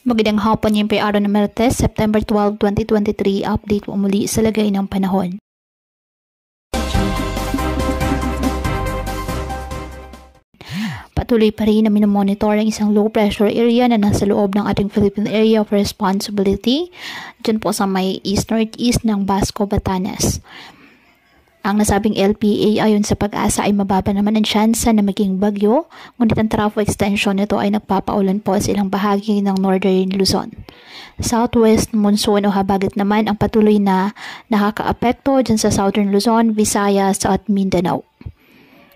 Magandang hapon yung araw ng Martes, September 12, 2023. Update po muli sa lagay ng panahon. Patuloy pa rin na minomonitor ang isang low pressure area na nasa loob ng ating Philippine Area of Responsibility dyan po sa may east-northeast ng Basco, Batanes. Ang nasabing LPA ayon sa Pag-asa ay mababa naman ang tsansa na maging bagyo, ngunit ang trough extension nito ay nagpapaulan po sa ilang bahagi ng Northern Luzon. Southwest monsoon o habagat naman ang patuloy na nakakaapekto dyan sa Southern Luzon, Visayas at Mindanao.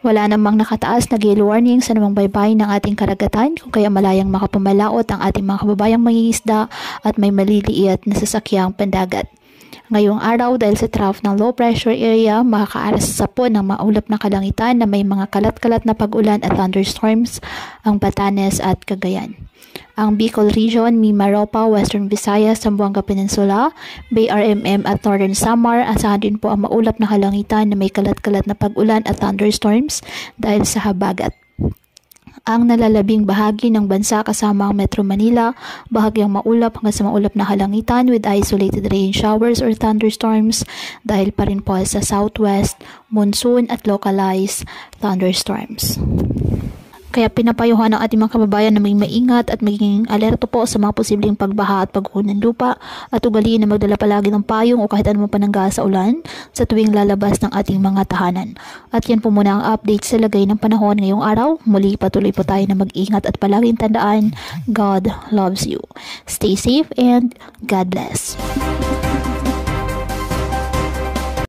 Wala namang nakataas na gale warning sa namang baybay ng ating karagatan kung kaya malayang makapumalaot ang ating mga kababayang mangingisda at may maliliit na sasakyang pandagat. Ngayong araw dahil sa trough ng low pressure area, makakaaras sa po ng maulap na kalangitan na may mga kalat-kalat na pag-ulan at thunderstorms ang Batanes at Cagayan. Ang Bicol Region, Mimaropa, Western Visayas, Zamboanga Peninsula, BRMM at Northern Samar, asahan din po ang maulap na kalangitan na may kalat-kalat na pag-ulan at thunderstorms dahil sa habagat. Ang nalalabing bahagi ng bansa kasama ang Metro Manila, bahagyang maulap hanggang sa maulap na kalangitan with isolated rain showers or thunderstorms dahil pa rin po sa southwest, monsoon at localized thunderstorms. Kaya pinapayuhan ng ating mga kababayan na may maingat at maging alerto po sa mga posibleng pagbaha at pagguho ng lupa at ugaliin na magdala palagi ng payong o kahit anumang panangga sa ulan sa tuwing lalabas ng ating mga tahanan. At yan po muna ang update sa lagay ng panahon ngayong araw. Muli patuloy po tayo na mag-ingat at palaging tandaan, God loves you. Stay safe and God bless.